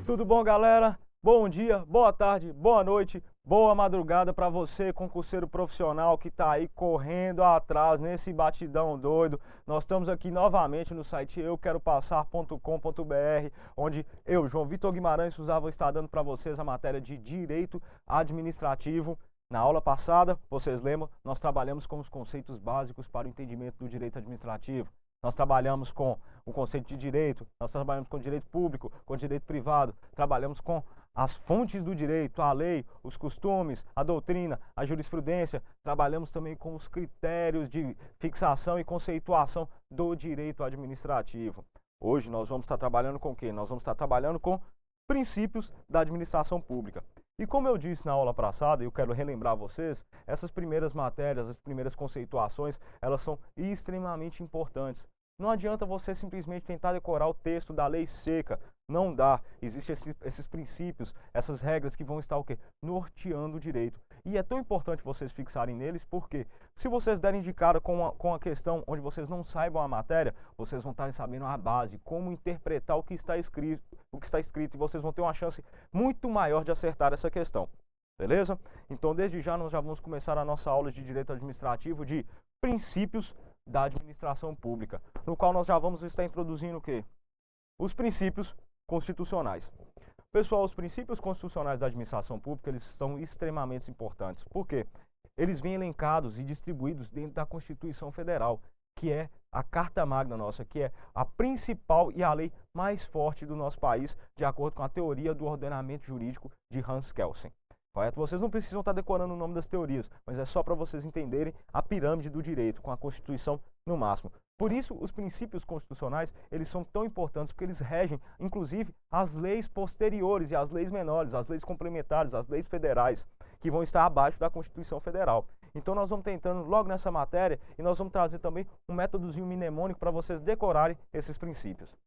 Tudo bom, galera? Bom dia, boa tarde, boa noite, boa madrugada para você, concurseiro profissional que está aí correndo atrás nesse batidão doido. Nós estamos aqui novamente no site euqueropassar.com.br, onde eu, João Vitor Guimarães, vou estar dando para vocês a matéria de Direito Administrativo. Na aula passada, vocês lembram, nós trabalhamos com os conceitos básicos para o entendimento do direito administrativo. Nós trabalhamos com o conceito de direito, nós trabalhamos com direito público, com direito privado, trabalhamos com as fontes do direito, a lei, os costumes, a doutrina, a jurisprudência, trabalhamos também com os critérios de fixação e conceituação do direito administrativo. Hoje nós vamos estar trabalhando com o quê? Nós vamos estar trabalhando com princípios da administração pública. E como eu disse na aula passada, eu quero relembrar vocês, essas primeiras matérias, as primeiras conceituações, elas são extremamente importantes. Não adianta você simplesmente tentar decorar o texto da lei seca, não dá. Existem esses princípios, essas regras que vão estar o quê? Norteando o direito. E é tão importante vocês fixarem neles, porque se vocês derem de cara com a questão onde vocês não saibam a matéria, vocês vão estar sabendo a base, como interpretar o que está escrito, e vocês vão ter uma chance muito maior de acertar essa questão. Beleza? Então, desde já, nós já vamos começar a nossa aula de Direito Administrativo de Princípios da Administração Pública, no qual nós já vamos estar introduzindo o quê? Os princípios constitucionais. Pessoal, os princípios constitucionais da administração pública, eles são extremamente importantes. Por quê? Eles vêm elencados e distribuídos dentro da Constituição Federal, que é a Carta Magna nossa, que é a principal e a lei mais forte do nosso país, de acordo com a teoria do ordenamento jurídico de Hans Kelsen. Correto? Vocês não precisam estar decorando o nome das teorias, mas é só para vocês entenderem a pirâmide do direito, com a Constituição no máximo. Por isso, os princípios constitucionais, eles são tão importantes, porque eles regem, inclusive, as leis posteriores e as leis menores, as leis complementares, as leis federais, que vão estar abaixo da Constituição Federal. Então, nós vamos tentando logo nessa matéria, e nós vamos trazer também um métodozinho mnemônico para vocês decorarem esses princípios.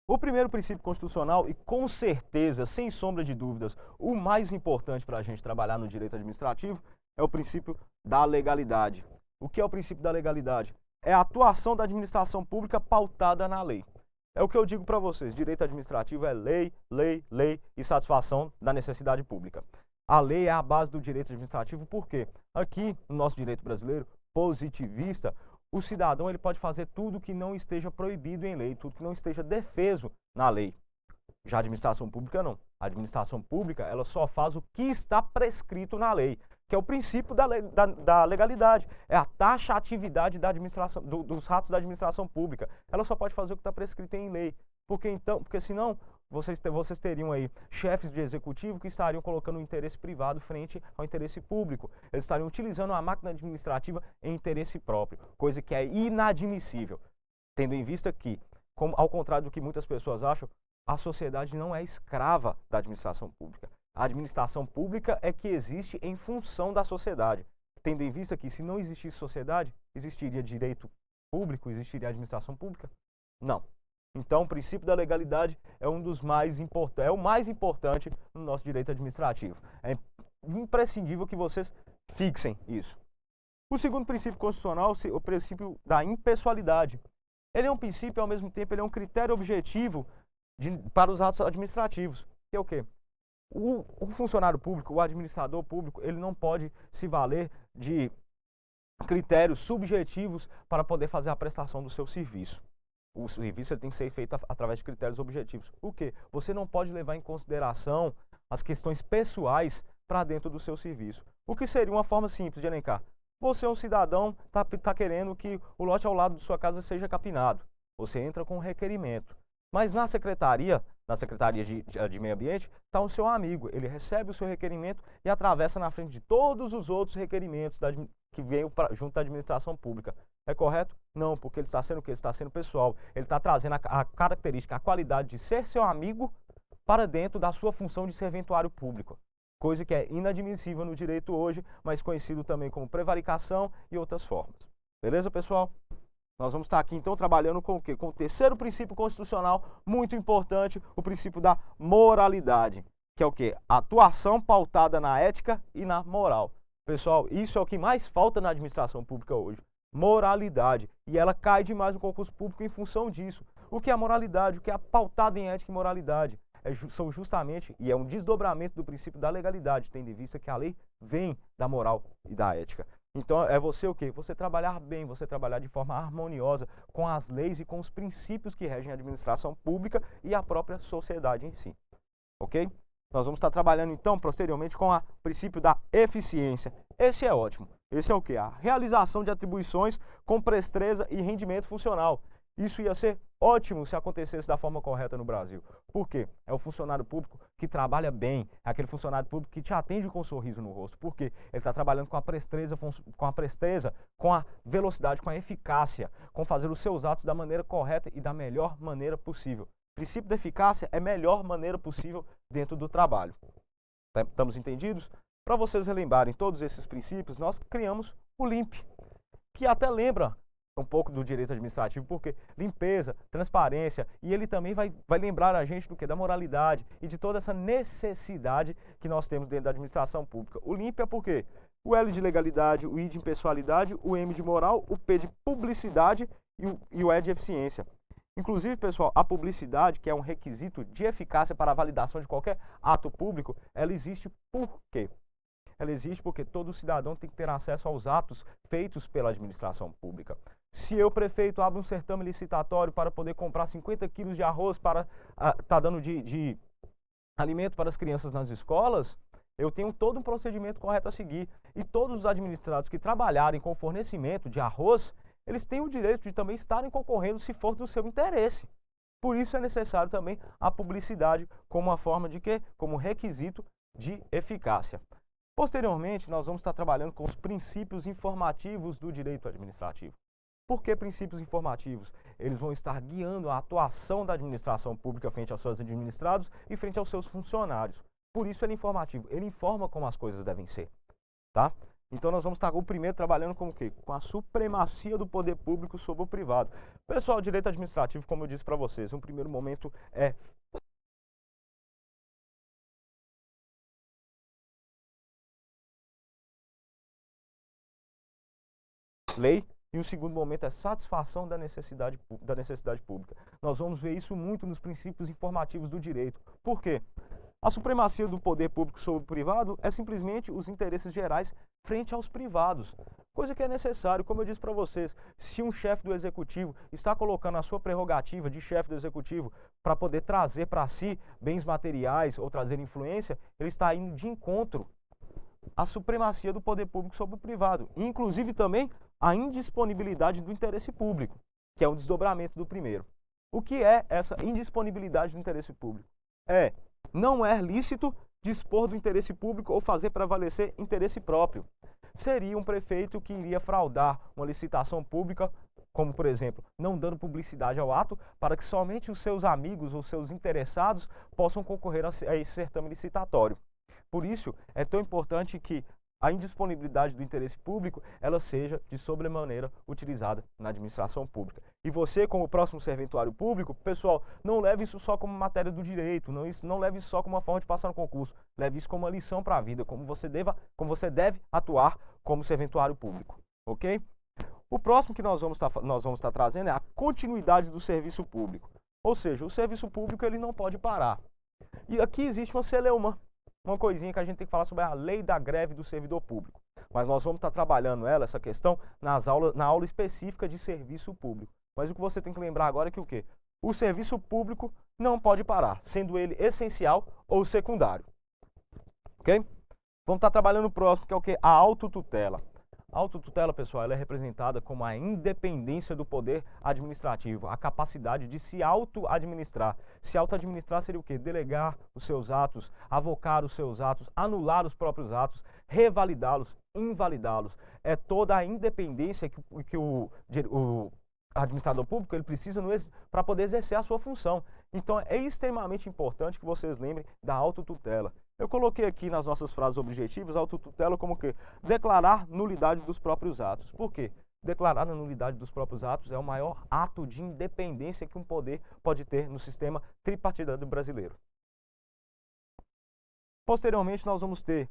O primeiro princípio constitucional, e com certeza, sem sombra de dúvidas, o mais importante para a gente trabalhar no direito administrativo, é o princípio da legalidade. O que é o princípio da legalidade? É a atuação da administração pública pautada na lei. É o que eu digo para vocês, direito administrativo é lei, lei, lei e satisfação da necessidade pública. A lei é a base do direito administrativo, por quê? Aqui, no nosso direito brasileiro, positivista, o cidadão ele pode fazer tudo que não esteja proibido em lei, tudo que não esteja defeso na lei. Já a administração pública não. A administração pública ela só faz o que está prescrito na lei, que é o princípio da legalidade, é a taxatividade da administração, dos atos da administração pública. Ela só pode fazer o que está prescrito em lei, porque senão vocês teriam aí chefes de executivo que estariam colocando o interesse privado frente ao interesse público. Eles estariam utilizando a máquina administrativa em interesse próprio, coisa que é inadmissível, tendo em vista que, ao contrário do que muitas pessoas acham, a sociedade não é escrava da administração pública. A administração pública é que existe em função da sociedade, tendo em vista que se não existisse sociedade, existiria direito público, existiria administração pública? Não. Então, o princípio da legalidade é um dos mais importantes, é o mais importante no nosso direito administrativo. É imprescindível que vocês fixem isso. O segundo princípio constitucional é o princípio da impessoalidade. Ele é um princípio e, ao mesmo tempo, ele é um critério objetivo para os atos administrativos. Que é o quê? O funcionário público, o administrador público, ele não pode se valer de critérios subjetivos para poder fazer a prestação do seu serviço. O serviço tem que ser feito através de critérios objetivos. O quê? Você não pode levar em consideração as questões pessoais para dentro do seu serviço. O que seria uma forma simples de elencar? Você é um cidadão, está querendo que o lote ao lado de sua casa seja capinado. Você entra com um requerimento. Mas na Secretaria de Meio Ambiente, está o seu amigo. Ele recebe o seu requerimento e atravessa na frente de todos os outros requerimentos que veio junto da administração pública. É correto? Não, porque ele está sendo o quê? Ele está sendo pessoal. Ele está trazendo a característica, a qualidade de ser seu amigo para dentro da sua função de serventuário público. Coisa que é inadmissível no direito hoje, mas conhecido também como prevaricação e outras formas. Beleza, pessoal? Nós vamos estar aqui, então, trabalhando com o quê? Com o terceiro princípio constitucional, muito importante, o princípio da moralidade, que é o quê? A atuação pautada na ética e na moral. Pessoal, isso é o que mais falta na administração pública hoje. Moralidade. E ela cai demais no concurso público em função disso. O que é a moralidade? O que é a pautada em ética e moralidade? são justamente, e é um desdobramento do princípio da legalidade, tendo em vista que a lei vem da moral e da ética. Então é você o quê? Você trabalhar bem, você trabalhar de forma harmoniosa com as leis e com os princípios que regem a administração pública e a própria sociedade em si. Ok? Nós vamos estar trabalhando então posteriormente com o princípio da eficiência. Esse é ótimo. Esse é o quê? A realização de atribuições com presteza e rendimento funcional. Isso ia ser ótimo se acontecesse da forma correta no Brasil. Por quê? É o funcionário público que trabalha bem, é aquele funcionário público que te atende com um sorriso no rosto. Por quê? Ele está trabalhando com a presteza, com a velocidade, com a eficácia, com fazer os seus atos da maneira correta e da melhor maneira possível. O princípio da eficácia é a melhor maneira possível dentro do trabalho. Estamos entendidos? Para vocês relembrarem todos esses princípios, nós criamos o LIMP, que até lembra um pouco do direito administrativo, porque limpeza, transparência, e ele também vai lembrar a gente do que? Da moralidade e de toda essa necessidade que nós temos dentro da administração pública. O LIMP é por quê? O L de legalidade, o I de impessoalidade, o M de moral, o P de publicidade e o E de eficiência. Inclusive, pessoal, a publicidade, que é um requisito de eficácia para a validação de qualquer ato público, ela existe por quê? Ela existe porque todo cidadão tem que ter acesso aos atos feitos pela administração pública. Se eu, prefeito, abro um certame licitatório para poder comprar 50 quilos de arroz para tá dando de alimento para as crianças nas escolas, eu tenho todo um procedimento correto a seguir. E todos os administrados que trabalharem com o fornecimento de arroz, eles têm o direito de também estarem concorrendo se for do seu interesse. Por isso é necessário também a publicidade como uma forma de quê? Como requisito de eficácia. Posteriormente, nós vamos estar trabalhando com os princípios informativos do direito administrativo. Por que princípios informativos? Eles vão estar guiando a atuação da administração pública frente aos seus administrados e frente aos seus funcionários. Por isso ele é informativo, ele informa como as coisas devem ser. Tá? Então nós vamos estar o primeiro trabalhando com o quê? Com a supremacia do poder público sobre o privado. Pessoal, direito administrativo, como eu disse para vocês, um primeiro momento é lei, e o segundo momento é satisfação da necessidade pública. Nós vamos ver isso muito nos princípios informativos do direito. Por quê? A supremacia do poder público sobre o privado é simplesmente os interesses gerais frente aos privados. Coisa que é necessário, como eu disse para vocês, se um chefe do executivo está colocando a sua prerrogativa de chefe do executivo para poder trazer para si bens materiais ou trazer influência, ele está indo de encontro à supremacia do poder público sobre o privado. E, inclusive também a indisponibilidade do interesse público, que é um desdobramento do primeiro. O que é essa indisponibilidade do interesse público? Não é lícito dispor do interesse público ou fazer prevalecer interesse próprio. Seria um prefeito que iria fraudar uma licitação pública, como por exemplo, não dando publicidade ao ato para que somente os seus amigos ou seus interessados possam concorrer a esse certame licitatório. Por isso, é tão importante que a indisponibilidade do interesse público, ela seja de sobremaneira utilizada na administração pública. E você, como próximo serventuário público, pessoal, não leve isso só como matéria do direito, não leve isso só como uma forma de passar no concurso, leve isso como uma lição para a vida, como você deve atuar como serventuário público, ok? O próximo que nós vamos estar trazendo é a continuidade do serviço público. Ou seja, o serviço público ele não pode parar. E aqui existe uma celeuma, uma coisinha que a gente tem que falar sobre a lei da greve do servidor público. Mas nós vamos estar trabalhando essa questão na aula específica de serviço público. Mas o que você tem que lembrar agora é que o quê? O serviço público não pode parar, sendo ele essencial ou secundário. Ok? Vamos estar trabalhando no próximo, que é o quê? A autotutela. A autotutela, pessoal, ela é representada como a independência do poder administrativo, a capacidade de se auto-administrar. Se auto-administrar seria o quê? Delegar os seus atos, avocar os seus atos, anular os próprios atos, revalidá-los, invalidá-los. É toda a independência que o administrador público ele precisa para poder exercer a sua função. Então, é extremamente importante que vocês lembrem da autotutela. Eu coloquei aqui nas nossas frases objetivas a autotutela como que declarar nulidade dos próprios atos. Por quê? Declarar a nulidade dos próprios atos é o maior ato de independência que um poder pode ter no sistema tripartidário brasileiro. Posteriormente, nós vamos ter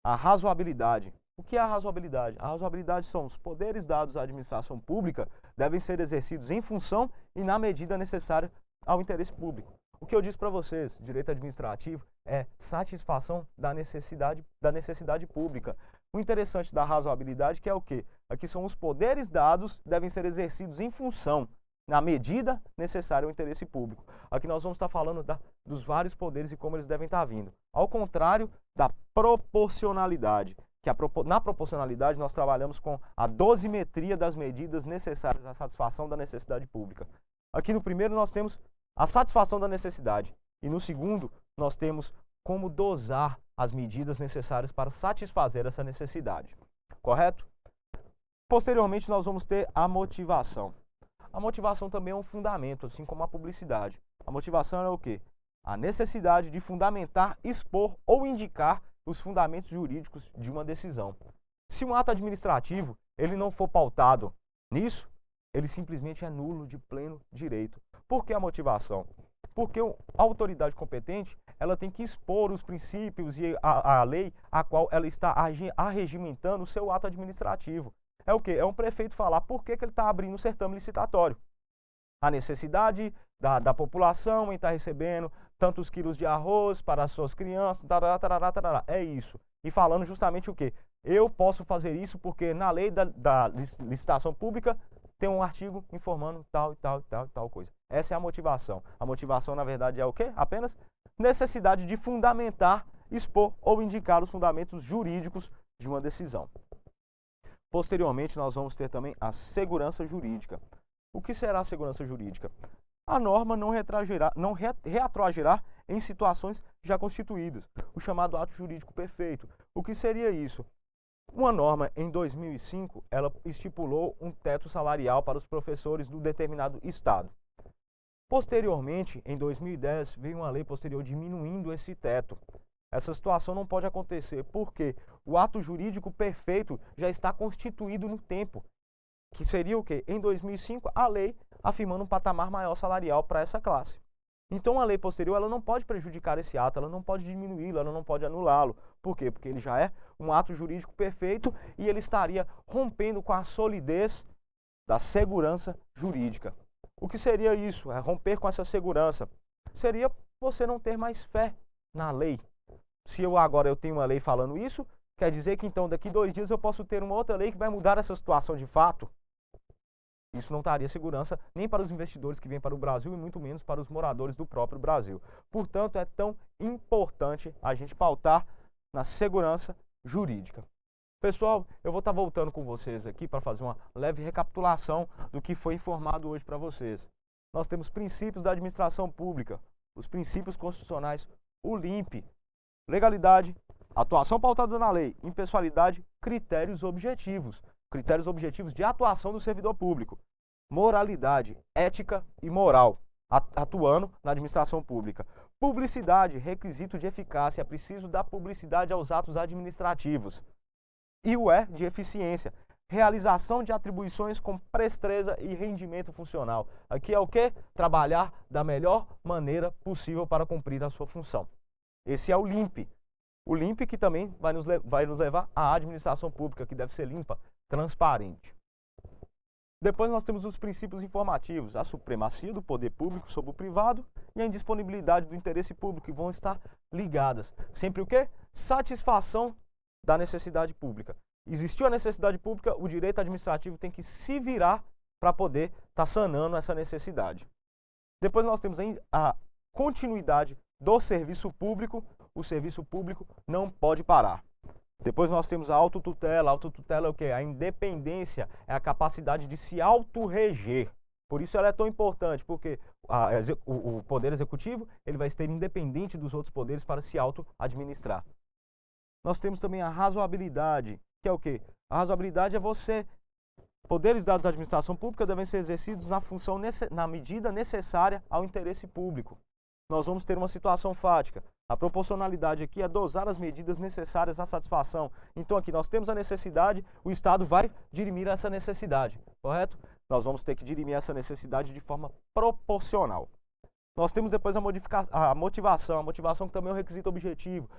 a razoabilidade. O que é a razoabilidade? A razoabilidade são os poderes dados à administração pública devem ser exercidos em função e na medida necessária ao interesse público. O que eu disse para vocês, direito administrativo é satisfação da necessidade pública. O interessante da razoabilidade que é o quê? Aqui são os poderes dados devem ser exercidos em função, na medida necessária ao interesse público. Aqui nós vamos estar falando dos vários poderes e como eles devem estar vindo. Ao contrário da proporcionalidade, que na proporcionalidade nós trabalhamos com a dosimetria das medidas necessárias à satisfação da necessidade pública. Aqui no primeiro nós temos a satisfação da necessidade e no segundo nós temos como dosar as medidas necessárias para satisfazer essa necessidade. Correto? Posteriormente nós vamos ter a motivação. A motivação também é um fundamento, assim como a publicidade. A motivação é o quê? A necessidade de fundamentar, expor ou indicar os fundamentos jurídicos de uma decisão. Se um ato administrativo ele não for pautado nisso, ele simplesmente é nulo de pleno direito. Por que a motivação? Porque a autoridade competente ela tem que expor os princípios e a lei a qual ela está arregimentando o seu ato administrativo. É o quê? É um prefeito falar por que ele está abrindo o certame licitatório. A necessidade da população em estar recebendo tantos quilos de arroz para as suas crianças, tarará. É isso. E falando justamente o quê? Eu posso fazer isso porque na lei da licitação pública tem um artigo informando tal coisa. Essa é a motivação. A motivação, na verdade, é o quê? Apenas necessidade de fundamentar, expor ou indicar os fundamentos jurídicos de uma decisão. Posteriormente, nós vamos ter também a segurança jurídica. O que será a segurança jurídica? A norma não retroagirá em situações já constituídas, o chamado ato jurídico perfeito. O que seria isso? Uma norma em 2005, ela estipulou um teto salarial para os professores do determinado estado. Posteriormente, em 2010, veio uma lei posterior diminuindo esse teto. Essa situação não pode acontecer porque o ato jurídico perfeito já está constituído no tempo. Que seria o quê? Em 2005, a lei afirmando um patamar maior salarial para essa classe. Então, a lei posterior ela não pode prejudicar esse ato, ela não pode diminuí-lo, ela não pode anulá-lo. Por quê? Porque ele já é um ato jurídico perfeito e ele estaria rompendo com a solidez da segurança jurídica. O que seria isso? É romper com essa segurança. Seria você não ter mais fé na lei. Se eu tenho uma lei falando isso, quer dizer que então daqui 2 dias eu posso ter uma outra lei que vai mudar essa situação de fato? Isso não daria segurança nem para os investidores que vêm para o Brasil e muito menos para os moradores do próprio Brasil. Portanto, é tão importante a gente pautar na segurança jurídica. Pessoal, eu vou estar voltando com vocês aqui para fazer uma leve recapitulação do que foi informado hoje para vocês. Nós temos princípios da administração pública, os princípios constitucionais, o LIMP, legalidade, atuação pautada na lei, impessoalidade, critérios objetivos de atuação do servidor público, moralidade, ética e moral, atuando na administração pública. Publicidade, requisito de eficácia, é preciso dar publicidade aos atos administrativos. E o E de eficiência, realização de atribuições com presteza e rendimento funcional. Aqui é o quê? Trabalhar da melhor maneira possível para cumprir a sua função. Esse é o LIMP. O LIMP que também vai nos levar à administração pública, que deve ser limpa, transparente. Depois nós temos os princípios informativos, a supremacia do poder público sobre o privado e a indisponibilidade do interesse público, que vão estar ligadas. Sempre o quê? Satisfação da necessidade pública. Existiu a necessidade pública, o direito administrativo tem que se virar para poder estar sanando essa necessidade. Depois nós temos a continuidade do serviço público, o serviço público não pode parar. Depois nós temos a autotutela. A autotutela é o quê? A independência, é a capacidade de se autorreger. Por isso ela é tão importante, porque o poder executivo ele vai ser independente dos outros poderes para se auto-administrar. Nós temos também a razoabilidade, que é o quê? A razoabilidade é poderes dados à administração pública devem ser exercidos na medida necessária ao interesse público. Nós vamos ter uma situação fática. A proporcionalidade aqui é dosar as medidas necessárias à satisfação. Então aqui nós temos a necessidade, o Estado vai dirimir essa necessidade, correto? Nós vamos ter que dirimir essa necessidade de forma proporcional. Nós temos depois a motivação que também é um requisito objetivo.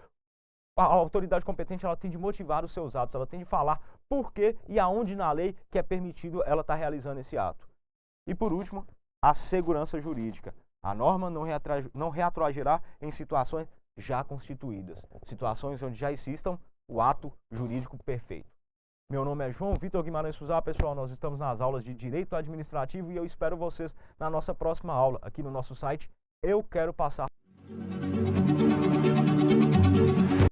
A autoridade competente ela tem de motivar os seus atos, ela tem de falar por que e aonde na lei que é permitido ela estar realizando esse ato. E por último, a segurança jurídica. A norma não retroagirá em situações já constituídas, situações onde já existam o ato jurídico perfeito. Meu nome é João Vitor Guimarães Suzá, pessoal, nós estamos nas aulas de Direito Administrativo e eu espero vocês na nossa próxima aula, aqui no nosso site Eu Quero Passar.